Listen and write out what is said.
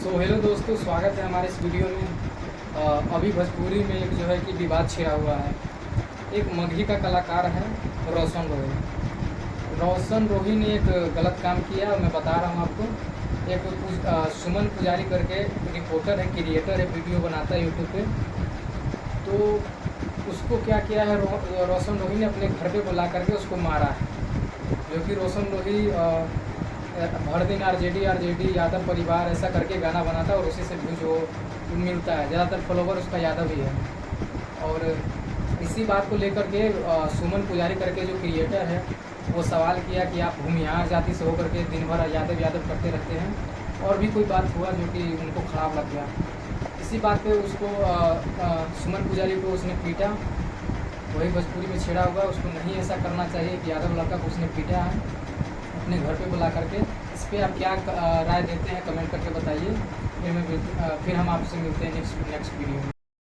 Hello दोस्तों, स्वागत है हमारे इस वीडियो में। अभी भोजपुरी में एक जो है कि विवाद छिड़ा हुआ है। एक मगही का कलाकार है रोशन रोही। रोशन रोही ने एक गलत काम किया, मैं बता रहा हूँ आपको। सुमन पुजारी करके रिपोर्टर है, क्रिएटर है, वीडियो बनाता है यूट्यूब पे। तो उसको क्या किया है, रोशन रोही ने अपने घर पे बुला करके उसको मारा है। जो कि रोशन रोही भर दिन आरजेडी यादव परिवार ऐसा करके गाना बनाता है और उसी से व्यूज वो मिलता है। ज़्यादातर फॉलोवर उसका यादव ही है। और इसी बात को लेकर के सुमन पुजारी करके जो क्रिएटर है वो सवाल किया कि आप भूमिहार जाति से होकर के दिन भर यादव करते रहते हैं। और भी कोई बात हुआ जो कि उनको ख़राब लग गया। इसी बात पे उसको सुमन पुजारी को उसने पीटा। वही भोजपुरी में छेड़ा हुआ। उसको नहीं ऐसा करना चाहिए कि यादव लड़का को उसने पीटा है अपने घर पे बुला करके। इस पर आप क्या राय देते हैं, कमेंट करके बताइए। फिर हम आपसे मिलते हैं नेक्स्ट वीडियो में।